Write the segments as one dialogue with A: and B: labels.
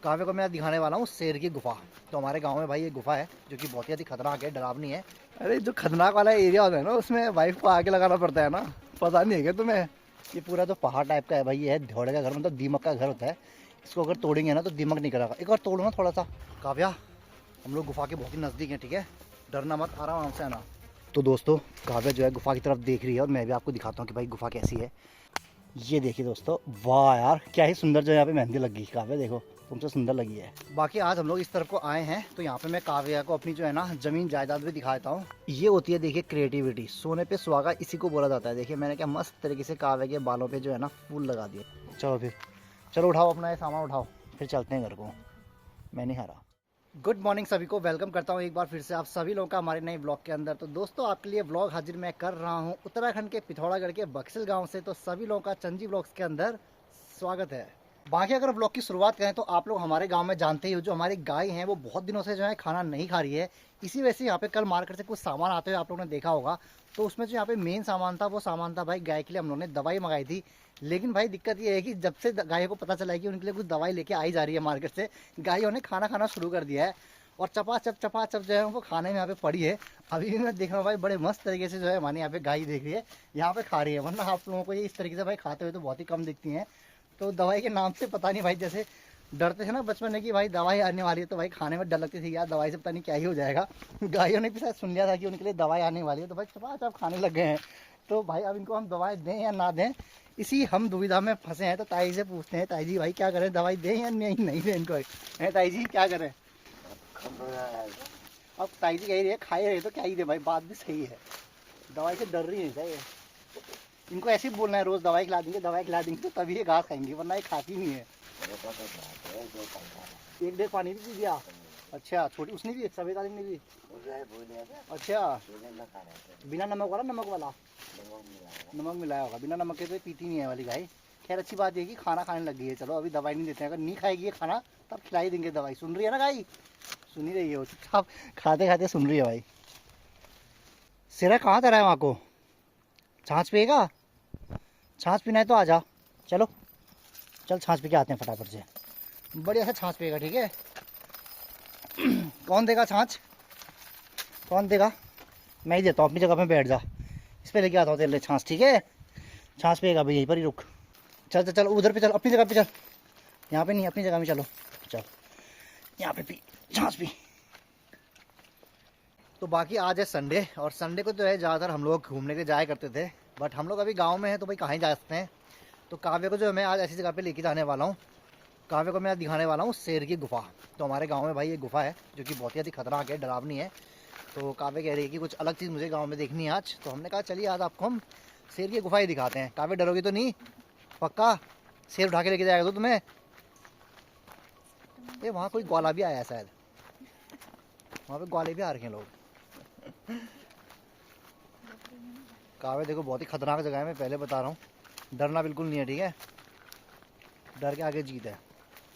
A: काव्य को मैं दिखाने वाला हूँ शेर की गुफा। तो हमारे गांव में भाई ये गुफा है जो कि बहुत ही अधिक खतरनाक है, डरावनी है। अरे जो खतरनाक वाला एरिया होता है ना, उसमें वाइफ को आगे लगाना पड़ता है ना, पता नहीं है क्या तुम्हें? ये पूरा जो पहाड़ टाइप का है भाई, ये है धोड़े का घर, मतलब दीमक का घर होता है। इसको अगर तोड़ेंगे ना तो दीमक निकलेगा। एक बार तोड़ो ना थोड़ा सा। काव्या, हम लोग गुफा के बहुत ही नज़दीक हैं, ठीक है? डरना मत, आराम से आना। तो दोस्तों, काव्या जो है गुफा की तरफ देख रही है और मैं भी आपको दिखाता हूँ कि भाई गुफा कैसी है। ये देखिए दोस्तों, वाह यार क्या ही सुंदर जो यहाँ पे मेहंदी लगी। काव्या देखो, तुमसे सुंदर लगी है। बाकी आज हम लोग इस तरफ को आए हैं तो यहाँ पे मैं काव्या को अपनी जो है ना जमीन जायदाद भी दिखाता हूँ। ये होती है देखिए क्रिएटिविटी, सोने पे सुहागा इसी को बोला जाता है। देखिए मैंने क्या मस्त तरीके से काव्या के बालों पे जो है ना फूल लगा दिए। चलो फिर, चलो उठाओ अपना ये सामान उठाओ, फिर चलते हैं घर को। मैं नहीं हारा। गुड मॉर्निंग सभी को, वेलकम करता हूँ एक बार फिर से आप सभी लोगों का हमारे नए ब्लॉग के अंदर। तो दोस्तों आपके लिए ब्लॉग हाजिर मैं कर रहा हूँ उत्तराखंड के पिथौरागढ़ के बक्सिल गांव से। तो सभी लोगों का चंजी ब्लॉग्स के अंदर स्वागत है। बाकी अगर ब्लॉग की शुरुआत करें तो आप लोग हमारे गांव में जानते ही हो, जो हमारी गाय हैं वो बहुत दिनों से जो है खाना नहीं खा रही है। इसी वजह से यहाँ पे कल मार्केट से कुछ सामान आते हुए आप लोगों ने देखा होगा। तो उसमें जो यहाँ पे मेन सामान था वो सामान था भाई गाय के लिए हम लोगों ने दवाई मंगाई थी। लेकिन भाई दिक्कत ये है कि जब से गाय को पता चला है कि उनके लिए कुछ दवाई लेके आई जा रही है मार्केट से, गायों ने खाना खाना शुरू कर दिया है और चपाचप जो है वो खाने में यहाँ पे पड़ी है। अभी भी मैं देख रहा हूँ भाई बड़े मस्त तरीके से जो है हमारे यहाँ पे गाय देख रही है, यहाँ पे खा रही है। वरना आप लोगों को ये इस तरीके से भाई खाते हुए तो बहुत ही कम दिखती हैं। तो दवाई के नाम से पता नहीं भाई, जैसे डरते थे ना बचपन में कि भाई दवाई आने वाली है, तो भाई खाने में डर लगती थी यार दवाई से पता नहीं क्या ही हो जाएगा। गायों ने भी शायद सुन लिया था कि उनके लिए दवाई आने वाली है, तो भाई चपाचप खाने लग गए हैं। तो भाई अब इनको हम दवाई दें या ना दें, इसी हम दुविधा में फंसे हैं। तो ताई से पूछते हैं, ताई जी भाई क्या करें, दवाई दें या नहीं दें इनको? है ताई जी क्या करें? अब ताई जी कह रही है खाए रहे तो क्या ही दे भाई, बात भी सही है। दवाई से डर रही है चाहिए इनको, ऐसे ही बोलना है रोज दवाई खिला देंगे तो तभी ये घास खाएंगे, वरना ये खाती नहीं है। एक डेढ़ पानी भी पी दिया? अच्छा, छोटी उसने भी, सफेद वाली ने भी? अच्छा, बिना नमक वाला? नमक मिलाया होगा, बिना नमक के तो पीती नहीं है वाली गाय। खैर अच्छी बात है कि खाना खाने लग गई है। चलो अभी दवाई नहीं देते हैं, अगर नहीं खाएगी ये खाना तब खिलाई देंगे दवाई। सुन रही है ना गाय? सुन ही रही है वो, चुपचाप खाते खाते सुन रही है भाई। सिरा कहाँ तरह है वहाँ को? छाछ पिएगा? छाछ पीना है तो आ जा, चलो चल छाछ पी के आते हैं फटाफट से। बढ़िया से छाछ पिएगा, ठीक है? कौन देगा छाछ? कौन देगा? मैं ही देता हूँ, अपनी जगह पे बैठ जा, इस पर लेके आता हूँ तेरे लिए छाछ, ठीक है? छाछ पिएगा भाई, यहीं पर ही रुक। चल चल चल उधर पे चल, अपनी जगह पे चल, यहाँ पे नहीं अपनी जगह में चलो। चल यहाँ पे पी छाछ पी। तो बाकी आज है संडे, और संडे को जो है ज़्यादातर हम लोग घूमने के लिए जाया करते थे, बट हम लोग अभी गांव में हैं तो भाई कहाँ ही जा सकते हैं। तो काव्य को जो है मैं आज ऐसी जगह पे लेके जाने वाला हूँ। काव्य को मैं दिखाने वाला हूँ शेर की गुफा। तो हमारे गांव में भाई ये गुफा है जो कि बहुत ही अधिक खतरनाक है, डरावनी है। तो काव्य कह रही है कि कुछ अलग चीज़ मुझे गाँव में देखनी है आज। तो हमने कहा चलिए आज आपको हम शेर की गुफा ही दिखाते हैं। काव्य डरोगी तो नहीं? पक्का शेर उठा के लेके जाएगा तो तुम्हें? ये वहाँ कोई ग्वाला भी आया है शायद, वहाँ पे ग्वाले भी आ रखे हैं लोग। काव्य देखो बहुत ही खतरनाक जगह है, मैं पहले बता रहा हूँ। डरना बिल्कुल नहीं है, ठीक है? डर के आगे जीत है।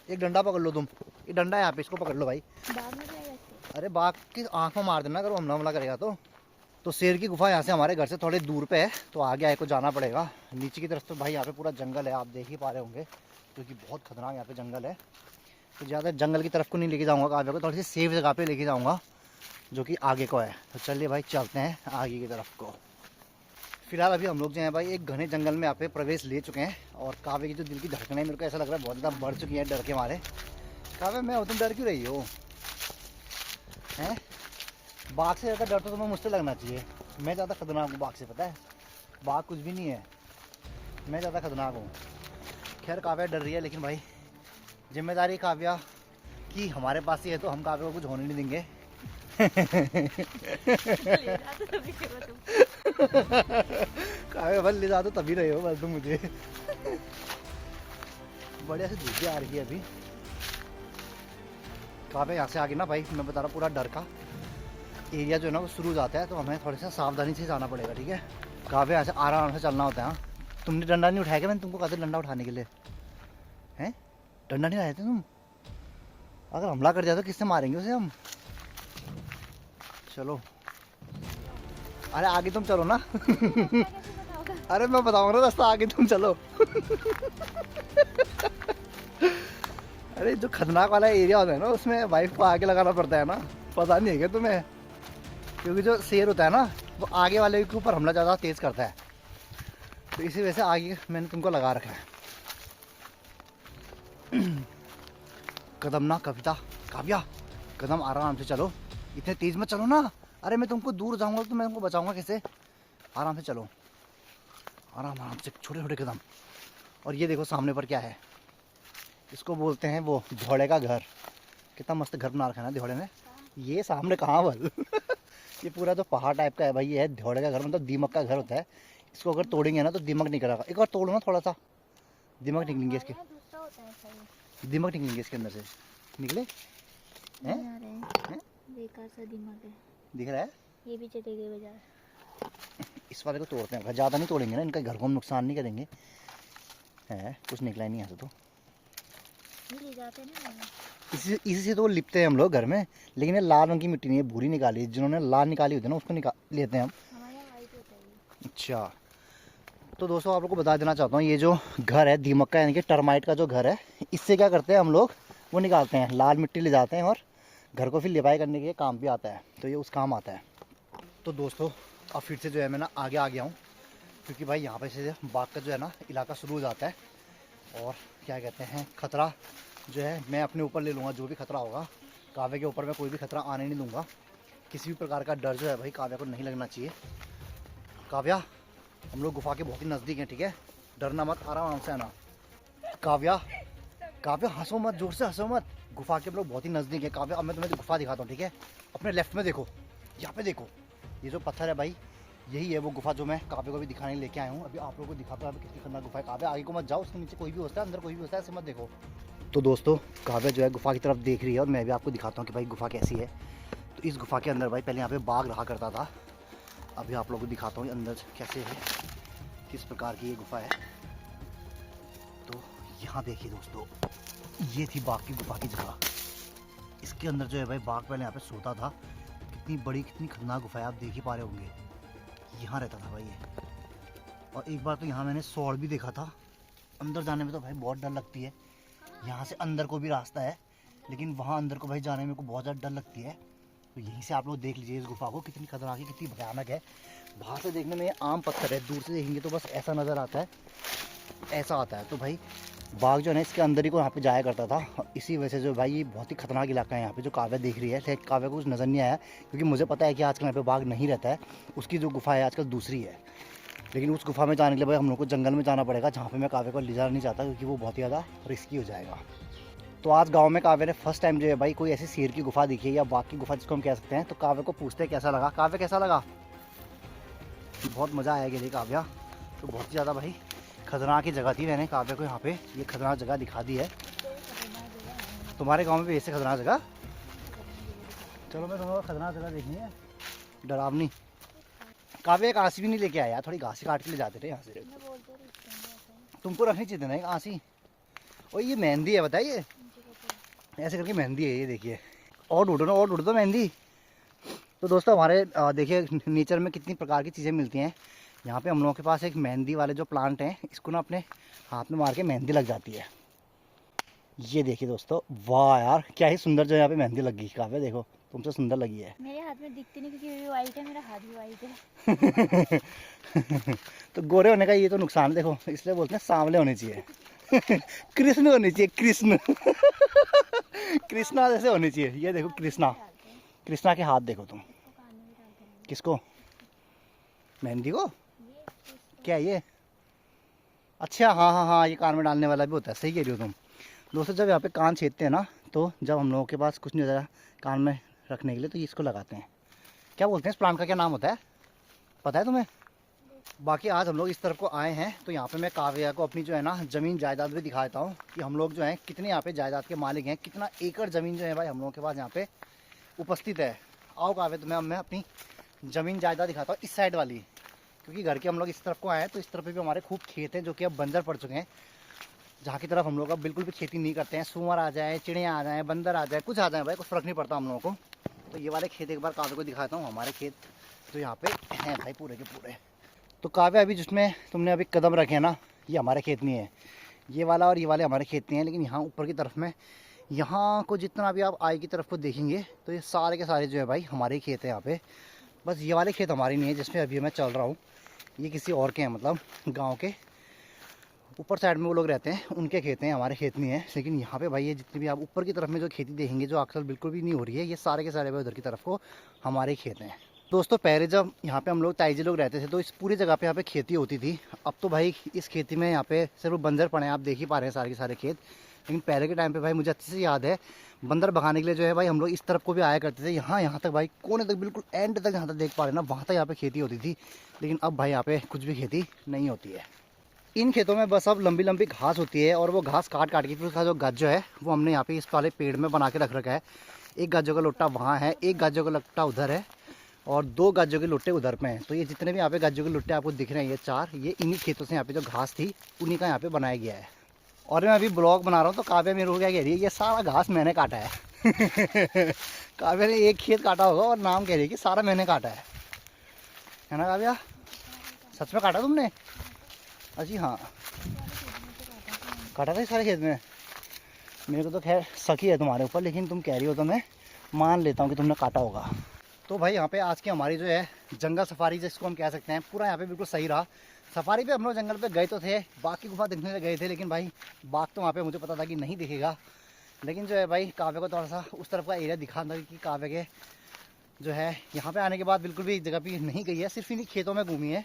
A: एक डंडा पकड़ लो तुम, ये डंडा है यहाँ पे, इसको पकड़ लो भाई। अरे बाघ की आँख में मार देना अगर वो हमला करेगा तो शेर की गुफा यहाँ से हमारे घर से थोड़े दूर पे है, तो आगे आए को जाना पड़ेगा। नीचे की तरफ तो भाई यहाँ पे पूरा जंगल है, आप देख ही पा रहे होंगे, क्योंकि बहुत खतरनाक यहाँ पे जंगल है। तो ज़्यादा जंगल की तरफ को नहीं लेके जाऊँगा काव्य को, थोड़ी सी सेफ जगह पे लेके जाऊँगा जो कि आगे को है। तो चलिए भाई चलते हैं आगे की तरफ को। फिलहाल अभी हम लोग जो हैं भाई एक घने जंगल में यहाँ पे प्रवेश ले चुके हैं, और काव्य की जो दिल की धड़कनें मेरे को ऐसा लग रहा है बहुत ज़्यादा बढ़ चुकी है डर के मारे। काव्य मैं तुम डर क्यों रही हो? हैं? बाघ से ज़्यादा डर तो तुम्हें मुझसे लगना चाहिए। मैं ज़्यादा खतरनाक हूँ बाघ से, पता है? बाघ कुछ भी नहीं है, मैं ज़्यादा खतरनाक हूँ। खैर काव्या डर रही है, लेकिन भाई जिम्मेदारी काव्या की हमारे पास ही है, तो हम काव्या को कुछ होने नहीं देंगे। काव्या बल ले जा तो तभी रहे हो बस तुम मुझे। बढ़िया से धूप आ रही है अभी। काव्या यहाँ से आगे ना भाई मैं बता रहा हूँ पूरा डर का एरिया जो है ना वो शुरू हो जाता है, तो हमें थोड़ा सा सावधानी से जाना पड़ेगा, ठीक है? काव्या यहाँ से आराम से चलना होता है। तुमने डंडा नहीं उठाया क्या? मैंने तुमको कहा था डंडा उठाने के लिए, हैं? डंडा नहीं लाए थे तुम? अगर हमला कर दिया तो किससे मारेंगे उसे हम? चलो अरे आगे तुम चलो ना। अरे मैं बताऊंगा ना रास्ता, आगे तुम चलो। अरे जो खतरनाक वाला एरिया होता है ना उसमें वाइफ को आगे लगाना पड़ता है ना, पता नहीं है क्या तुम्हें? क्योंकि जो शेर होता है ना वो आगे वाले के ऊपर हमला ज़्यादा तेज़ करता है, तो इसी वजह से आगे मैंने तुमको लगा रखा है। कदम ना कविता, काव्या कदम आराम से चलो, इतने तेज़ मत चलो ना। अरे मैं तुमको दूर जाऊंगा तो मैं तुमको बचाऊंगा कैसे? आराम से चलो, आराम आराम से, छोटे छोटे कदम। और ये देखो सामने पर क्या है, इसको बोलते हैं वो घोड़े का घर। कितना मस्त घर बना रखा है ना घोड़े ने। ये सामने कहाँ बल ये पूरा तो पहाड़ टाइप का है भाई, ये है घोड़े का घर, मतलब दीमक का घर होता है। इसको अगर तोड़ेंगे ना तो दीमक निकलेगा। एक बार तोड़ो ना थोड़ा सा, दीमक निकलेंगे इसके, दीमक निकलेंगे इसके अंदर से। निकले हैं?
B: बेकार सा दिमाग है,
A: दिख रहा है?
B: ये भी चले गए बाजार।
A: इस वाले को तोड़ते हैं, ज़्यादा नहीं तोड़ेंगे ना, इनका घर को हम नुकसान नहीं करेंगे। है कुछ निकला ही नहीं यहाँ से, तो
B: ले जाते ना
A: इसी से तो लिपते हैं हम लोग घर में। लेकिन ये लाल रंग की मिट्टी नहीं है, भूरी निकाली, जिन्होंने लाल निकाली होती है ना उसको निकाल लेते हैं हम।
B: हमारे यहाँ वाइट होता है।
A: अच्छा, तो दोस्तों आप लोग को बता देना चाहता हूँ, ये जो घर है दीमक का यानी कि टर्माइट का जो घर है, इससे क्या करते हैं हम लोग, वो निकालते हैं, लाल मिट्टी ले जाते हैं और घर को फिर लिपाई करने के काम भी आता है, तो ये उस काम आता है। तो दोस्तों अब फिर से जो है मैं ना आगे आ गया हूँ, क्योंकि भाई यहाँ पे से बाग का जो है ना इलाका शुरू हो जाता है। और क्या कहते हैं, खतरा जो है मैं अपने ऊपर ले लूँगा, जो भी खतरा होगा। काव्या के ऊपर मैं कोई भी खतरा आने नहीं दूँगा। किसी भी प्रकार का डर जो है भाई काव्या को नहीं लगना चाहिए। काव्या हम लोग गुफा के बहुत ही नज़दीक हैं, ठीक है? डरना मत, आराम से आना। काव्या काव्या हंसो मत, जोर से हंसो मत। गुफा के हम लोग बहुत ही नज़दीक है काव्या। अब मैं तुम्हें गुफा दिखाता हूँ, ठीक है? अपने लेफ्ट में देखो, यहाँ पे देखो, ये जो पत्थर है भाई यही है वो गुफा जो मैं काव्या को भी दिखाने लेके आया हूँ। अभी आप लोगों को दिखाता हूँ अभी कितनी खतरनाक गुफा है। काव्या आगे को मत जाओ, उसके नीचे कोई भी होता है, अंदर कोई भी होता है, ऐसे मत देखो। तो दोस्तों काव्या जो है गुफा की तरफ देख रही है और मैं भी आपको दिखाता हूँ कि भाई गुफा कैसी है। तो इस गुफा के अंदर भाई पहले यहाँ पे बाघ रहा करता था। अभी आप लोगों को दिखाता हूँ अंदर कैसे है, किस प्रकार की ये गुफा है। तो यहाँ देखिए दोस्तों, ये थी बाघ की गुफा की जगह। इसके अंदर जो है भाई बाघ पहले यहाँ पे सोता था। कितनी बड़ी कितनी खतरनाक गुफा है, आप देख ही पा रहे होंगे। यहाँ रहता था भाई ये। और एक बार तो यहाँ मैंने सौड़ भी देखा था। अंदर जाने में तो भाई बहुत डर लगती है। यहाँ से अंदर को भी रास्ता है, लेकिन वहाँ अंदर को भाई जाने में को बहुत ज़्यादा डर लगती है। तो यहीं से आप लोग देख लीजिए इस गुफा को, कितनी खतरनाक है, कितनी भयानक है। बाहर से देखने में ये आम पत्थर है, दूर से देखेंगे तो बस ऐसा नज़र आता है, ऐसा आता है। तो भाई बाघ जो है ना इसके अंदर ही को यहाँ पे जाया करता था। इसी वजह से जो भाई ये बहुत ही खतरनाक इलाका है यहाँ पे जो काव्या देख रही है। काव्या को कुछ नज़र नहीं आया, क्योंकि मुझे पता है कि आजकल यहाँ पे बाघ नहीं रहता है। उसकी जो गुफा है आजकल दूसरी है। लेकिन उस गुफा में जाने के लिए भाई हम लोग को जंगल में जाना पड़ेगा, जहाँ पे मैं काव्या को ले जाना नहीं चाहता, क्योंकि वो बहुत ही ज़्यादा रिस्की हो जाएगा। तो आज गांव में काव्या ने फर्स्ट टाइम जो है भाई कोई ऐसी शेर की गुफा दिखी है, या बाघ की गुफा जिसको हम कह सकते हैं। तो काव्या को पूछते हैं कैसा लगा। काव्या कैसा लगा? बहुत मज़ा आया कि काव्या, तो बहुत ही ज़्यादा भाई खतरनाक की जगह थी। मैंने काव्या को यहाँ पे ये खतरनाक जगह दिखा दी है। तुम्हारे गाँव में भी ऐसे खतरनाक जगह? चलो मैं तुम्हारा खतरनाक जगह देखनी है, डरावनी। काव्या एक आंसी भी नहीं लेके आया, थोड़ी घासी काट के ले जाते थे यहाँ से। तुमको रखनी चाहिए ना एक आंसी। और ये मेहंदी है बताइए, ऐसे करके मेहंदी है ये देखिए। और ढूंढो ना, और ढूंढो तो मेहंदी। तो दोस्तों हमारे देखिए नेचर में कितनी प्रकार की चीज़ें मिलती हैं। यहाँ पे हम लोगों के पास एक मेहंदी वाले जो प्लांट हैं, इसको ना अपने हाथ में मार के मेहंदी लग जाती है। ये देखिए दोस्तों, वाह यार क्या ही सुंदर जो यहाँ पे मेहंदी लगी। काव्या देखो तुमसे सुंदर लगी है।
B: मेरे हाथ में दिखती नहीं क्योंकि वाइट है, मेरा हाथ भी वाइट है।
A: तो गोरे होने का ये तो नुकसान देखो, इसलिए बोलते हैं सांवले होने चाहिए। कृष्ण होने चाहिए, कृष्ण। कृष्णा जैसे होने चाहिए। ये देखो कृष्णा, कृष्णा के हाथ देखो तुम। किसको? मेहंदी को? क्या ये? अच्छा हाँ हाँ हाँ, ये कान में डालने वाला भी होता है, सही कह रही हो तुम। दोस्तों जब यहाँ पे कान छेदते हैं ना, तो जब हम लोगों के पास कुछ नहीं होता कान में रखने के लिए, तो ये इसको लगाते हैं। क्या बोलते हैं इस प्लांट का, क्या नाम होता है, पता है तुम्हें? बाकी आज हम लोग इस तरफ को आए हैं, तो यहाँ पे मैं काव्या को अपनी जो है ना ज़मीन जायदाद भी दिखा देता हूँ कि हम लोग जो हैं कितने यहाँ पे जायदाद के मालिक हैं, कितना एकड़ ज़मीन जो है भाई हम लोगों के पास यहाँ पे उपस्थित है। आओ काव्या तुम्हें अब मैं अपनी ज़मीन जायदाद दिखाता हूँ, इस साइड वाली, क्योंकि घर के हम लोग इस तरफ को आए हैं, तो इस तरफ भी हमारे खूब खेत हैं जो कि अब बंजर पड़ चुके हैं, जहाँ की तरफ हम लोग अब बिल्कुल भी खेती नहीं करते हैं। सूअर आ जाए, चिड़िया आ जाए, बंदर आ जाए, कुछ आ जाए भाई, कुछ फ़र्क नहीं पड़ता हम लोगों को। तो ये वाले खेत एक बार काव्या को दिखाता हूँ, हमारे खेत जो यहाँ पे हैं भाई पूरे के पूरे। तो काव्या अभी जिसमें तुमने अभी कदम रखे हैं ना, ये हमारे खेत नहीं है, ये वाला और ये वाले हमारे खेत नहीं है। लेकिन यहाँ ऊपर की तरफ में यहाँ को जितना भी आप आई की तरफ को देखेंगे तो ये सारे के सारे जो है भाई हमारे ही खेत हैं यहाँ पे। बस ये वाले खेत हमारे नहीं है जिसमें अभी मैं चल रहा हूँ, ये किसी और के हैं, मतलब गांव के ऊपर साइड में वो लोग रहते हैं, उनके खेत हैं, हमारे खेत नहीं है। लेकिन यहाँ पे भाई ये जितनी भी आप ऊपर की तरफ में जो खेती देखेंगे जो आजकल बिल्कुल भी नहीं हो रही है, ये सारे के सारे भाई उधर की तरफ को हमारे खेत हैं। दोस्तों पहले जब यहाँ पे हम लोग ताईजी लोग रहते थे तो इस पूरी जगह पे यहाँ पे खेती होती थी। अब तो भाई इस खेती में यहाँ पे सिर्फ बंजर पड़े हैं, आप देख ही पा रहे हैं सारे के सारे खेत। लेकिन पहले के टाइम पे भाई मुझे अच्छे से याद है, बंदर भगाने के लिए जो है भाई हम लोग इस तरफ को भी आया करते थे। यहाँ तक भाई कोने तक बिल्कुल एंड तक जहाँ तक देख पा रहे हैं ना, वहाँ तक यहाँ पे खेती होती थी। लेकिन अब भाई यहाँ पे कुछ भी खेती नहीं होती है। इन खेतों में बस अब लंबी लंबी घास होती है और वो घास काट काट के फिर उसका जो गज है वो हमने यहाँ पे इस वाले पेड़ में बना के रख रखा है। एक गाजों का लोटा वहाँ है, एक गाजों का लोटा उधर है और 2 गाजों के लोटे उधर पे हैं। तो ये जितने भी यहाँ पे गाजों के लोटे आपको दिख रहे हैं, ये 4, ये इन्हीं खेतों से यहाँ पे जो घास थी उन्हीं का यहाँ पे बनाया गया है। और मैं अभी ब्लॉग बना रहा हूँ तो काव्या मेरे को क्या कह रही है, ये सारा घास मैंने काटा है। काव्या ने एक खेत काटा होगा और नाम कह रही है कि सारा मैंने काटा है ना काव्या? सच में काटा तुमने? अजी हाँ काटा था सारे खेत में। मेरे को तो खैर शक ही है तुम्हारे ऊपर, लेकिन तुम कह रही हो तो मैं मान लेता हूँ कि तुमने काटा होगा। तो भाई यहाँ पे आज की हमारी जो है जंगल सफारी जिसको हम कह सकते हैं, पूरा यहाँ पे बिल्कुल सही रहा। सफारी पे हम लोग जंगल पे गए तो थे, बाघ की गुफा देखने के गए थे, लेकिन भाई बाघ तो वहाँ पे मुझे पता था कि नहीं दिखेगा। लेकिन जो है भाई काव्य को थोड़ा सा उस तरफ का एरिया दिखा था कि काव्य के जो है यहाँ पे आने के बाद बिल्कुल भी एक जगह भी नहीं गई है, सिर्फ इन्हीं खेतों में घूमी है।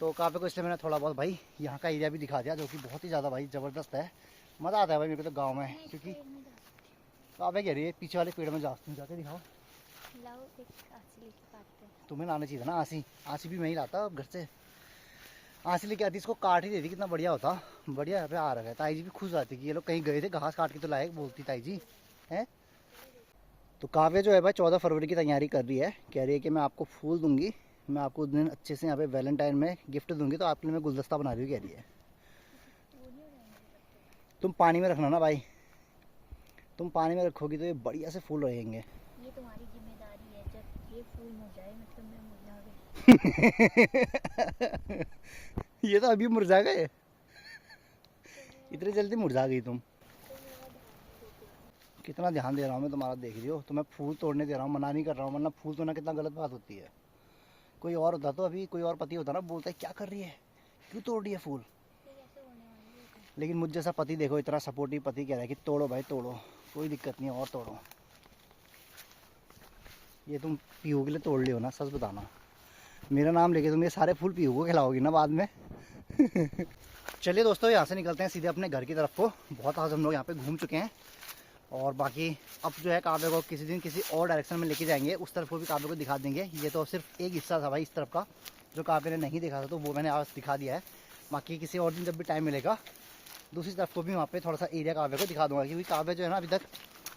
A: तो काव्य को इसलिए मैंने थोड़ा बहुत भाई यहाँ का एरिया भी दिखा दिया, जो कि बहुत ही ज़्यादा भाई ज़बरदस्त है। मज़ा आता है भाई मेरे को तो गाँव में, क्योंकि काव्य कह रही है पीछे वाले पेड़ में जाके दिखाओ। तुम्हें लाना चाहिए था ना आसी, आसी भी मैं ही लाता अब घर से। आसी लेके आती, इसको काट ही देती, कितना बढ़िया होता। बढ़िया यहाँ पे आ रहा है। ताई जी भी खुश आती कि ये लोग कहीं गए थे, घास काट के तो लाए, बोलती ताई जी है। तो काव्य जो है भाई 14 फरवरी की तैयारी कर रही है, कह रही है कि मैं आपको फूल दूंगी, मैं आपको उस दिन अच्छे से यहाँ पे वैलेंटाइन में गिफ्ट दूंगी, तो आपके लिए मैं गुलदस्ता बना रही हूँ, कह रही है। तुम पानी में रखना ना भाई, तुम पानी में रखोगी तो ये बढ़िया से फूल रहेंगे।
B: ये तुम्हारी जिम्मेदारी है, जब ये फूल मुरझाए मतलब मैं मुरझा गई।
A: ये तो अभी मुरझा गए, इतनी जल्दी मुरझा गई तुम। कितना ध्यान दे रहा हूँ मैं तुम्हारा, देख रही हो। तो मैं फूल तोड़ने दे रहा हूँ, मना नहीं कर रहा हूँ, वरना फूल तोड़ना कितना गलत बात होती है। कोई और होता तो अभी, कोई और पति होता ना, बोलता है क्या कर रही है, क्यों तोड़ रही है फूल। लेकिन मुझ जैसा पति देखो, इतना सपोर्टिव पति कह रहा है कि तोड़ो भाई तोड़ो, कोई दिक्कत नहीं है और तोड़ो। ये तुम पीहू के लिए तोड़ लियो ना, सच बताना। मेरा नाम लेके तुम ये सारे फूल पीहू को खिलाओगी ना बाद में। चलिए दोस्तों यहाँ से निकलते हैं सीधे अपने घर की तरफ को। बहुत आज हम लोग यहाँ पे घूम चुके हैं और बाकी अब जो है काव्य को किसी दिन किसी और डायरेक्शन में लेके जाएंगे, उस तरफ को भी काव्य को दिखा देंगे। ये तो सिर्फ एक हिस्सा था भाई इस तरफ का जो काव्य ने नहीं देखा था, तो वो मैंने आज दिखा दिया है। बाकी किसी और दिन जब भी टाइम मिलेगा दूसरी तरफ को भी वहाँ पे थोड़ा सा एरिया काव्य को दिखा दूंगा, क्योंकि काव्य जो है ना अभी तक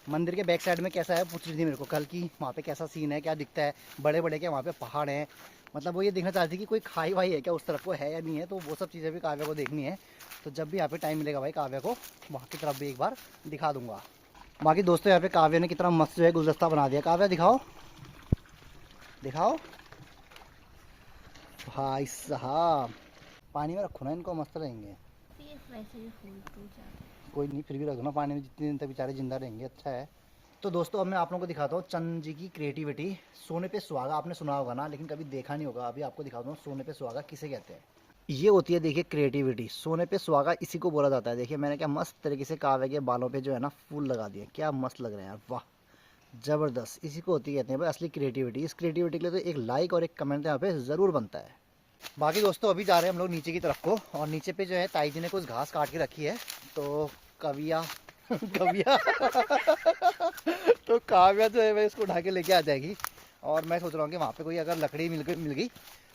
A: मंदिर के बैक साइड में कैसा है पूछ रही थी मेरे को कल की, वहाँ पे कैसा सीन है, क्या दिखता है, बड़े बड़े क्या वहाँ पे पहाड़ हैं, मतलब वो ये देखना चाहती थी कि कोई खाई वाई है क्या उस तरफ को है या नहीं है। तो वो सब चीज़ें भी काव्य को देखनी है, तो जब भी यहाँ पे टाइम मिलेगा भाई काव्य को वहाँ की तरफ भी एक बार दिखा दूंगा। बाकी दोस्तों यहाँ पे काव्य ने कितना मस्त जो है गुलदस्ता बना दिया। काव्य दिखाओ दिखाओ भाई साहब, पानी में रखो ना इनको, मस्त रहेंगे।
B: वैसे भी फूल टूट जाते हैं।
A: कोई नहीं, फिर भी रखो ना पानी में, जितने दिन तक बेचारे जिंदा रहेंगे अच्छा है। तो दोस्तों अब मैं आप लोगों को दिखाता हूँ चंद जी की क्रिएटिविटी। सोने पे सुहागा आपने सुना होगा ना, लेकिन कभी देखा नहीं होगा। अभी आपको दिखाता हूँ सोने पे सुहागा किसे कहते हैं। ये होती है देखिए क्रिएटिविटी, सोने पे सुहागा इसी को बोला जाता है। देखिए मैंने क्या मस्त तरीके से काव्य के बालों पे जो है ना फूल लगा दिए, क्या मस्त लग रहे हैं यार, वाह ज़बरदस्त। इसी को होती कहते हैं भाई असली क्रिएटिविटी। इस क्रिएटिविटी के लिए तो एक लाइक और एक कमेंट यहाँ पे ज़रूर बनता है। बाकी दोस्तों अभी जा रहे हैं हम लोग नीचे की तरफ को, और नीचे पे जो है ताई जी ने कुछ घास काट के रखी है। तो कविया कविया तो काव्या जो है मैं इसको उठा के लेके आ जाएगी, और मैं सोच रहा हूँ कि वहाँ पे कोई अगर लकड़ी मिल गई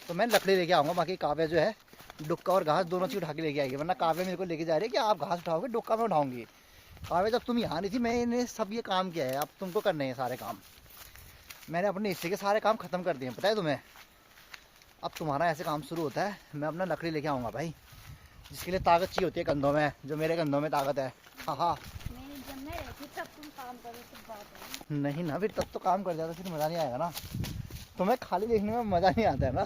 A: तो मैं लकड़ी लेके आऊँगा। बाकी काव्या जो है डुक्का और घास दोनों चीज़ उठा के लेके आएगी, वरना काव्या मेरे को लेके जा रही है कि आप घास उठाओगे डुक्का में उठाऊंगी। काव्या जब तुम यहाँ नहीं थी मैंने सब ये काम किया है, अब तुमको करने हैं सारे काम। मैंने अपने हिस्से के सारे काम ख़त्म कर दिए पता है तुम्हें। अब तुम्हारा ऐसे काम शुरू होता है, मैं अपना लकड़ी लेके आऊँगा भाई, जिसके लिए ताकत चाहिए होती है कंधों में, जो मेरे कंधों में ताकत है। हाँ
B: जब मैं रहती तब तुम काम करो तो बात है।
A: नहीं ना, फिर तब तो काम कर जाता, फिर मज़ा नहीं आएगा ना। तुम्हें खाली देखने में मज़ा नहीं आता है ना।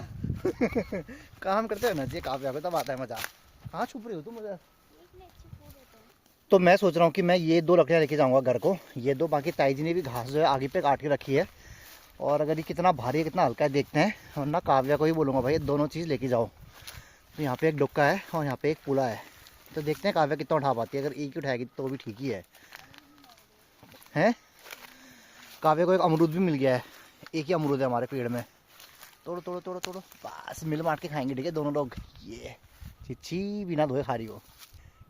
A: काम करते हो ना जी काव्या को, तब आता है मज़ा। कहाँ छुप रही हो तुम मुझे? तो मैं सोच रहा हूँ कि मैं ये 2 लकड़ियाँ लेके जाऊँगा घर को, ये 2। बाकी ताई जी ने भी घास जो है आगे पे काट के रखी है। और अगर ये कितना भारी है कितना हल्का है देखते हैं, वरना काव्या को ही बोलूँगा भाई ये दोनों चीज़ लेके जाओ। तो यहाँ पे एक डोका है और यहाँ पे एक पुला है, तो देखते हैं काव्या कितना उठा पाती है। अगर एक ही उठाएगी तो भी ठीक ही है। हैं, काव्या को एक अमरूद भी मिल गया है, एक ही अमरूद है हमारे पेड़ में। तोड़ो तोड़ो तोड़ो तोड़ो, बस मिल बांट के खाएंगे, ठीक है दोनों लोग। ये छिछी बिना धोए खा रही हो।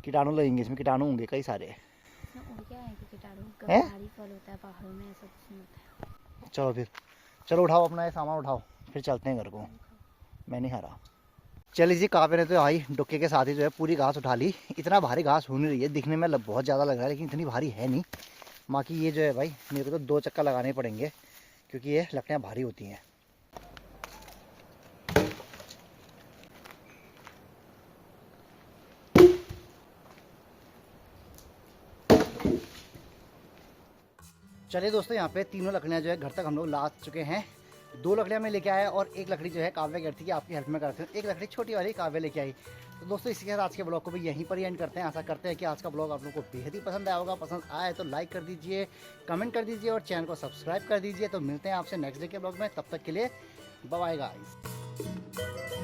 A: कीटाणु लगेंगे इसमें, कीटाणु होंगे कई सारे।
B: उड़ क्या है कि कीटाणु
A: हैं?
B: भारी फल होता है पहाड़ों में, ऐसा कुछ नहीं होता है।
A: चलो फिर, चलो उठाओ अपना ये सामान उठाओ, फिर चलते हैं घर को। मैं नहीं खा रहा। चलिए जी, काव्या ने तो आई डुक्के के साथ ही जो है पूरी घास उठा ली। इतना भारी घास हो नहीं रही है, दिखने में बहुत ज़्यादा लग रहा है लेकिन इतनी भारी है नहीं। बाकी ये जो है भाई मेरे को तो 2 चक्कर लगाने पड़ेंगे क्योंकि ये लकड़ियाँ भारी होती हैं। चलिए दोस्तों, यहाँ पे तीनों लकड़ियाँ जो है घर तक हम लोग ला चुके हैं। 2 लकड़ियाँ मैं लेके आया और एक लकड़ी जो है काव्या कहती थी कि आपकी हेल्प में करते हैं। एक लकड़ी छोटी वाली काव्या लेके आई। तो दोस्तों इसी के साथ आज के ब्लॉग को भी यहीं पर ही एंड करते हैं। आशा करते हैं कि आज का ब्लॉग आप लोगों को बेहद ही पसंद आया होगा। पसंद आए तो लाइक कर दीजिए, कमेंट कर दीजिए और चैनल को सब्सक्राइब कर दीजिए। तो मिलते हैं आपसे नेक्स्ट डे के ब्लॉग में, तब तक के लिए बाय बाय गाइस।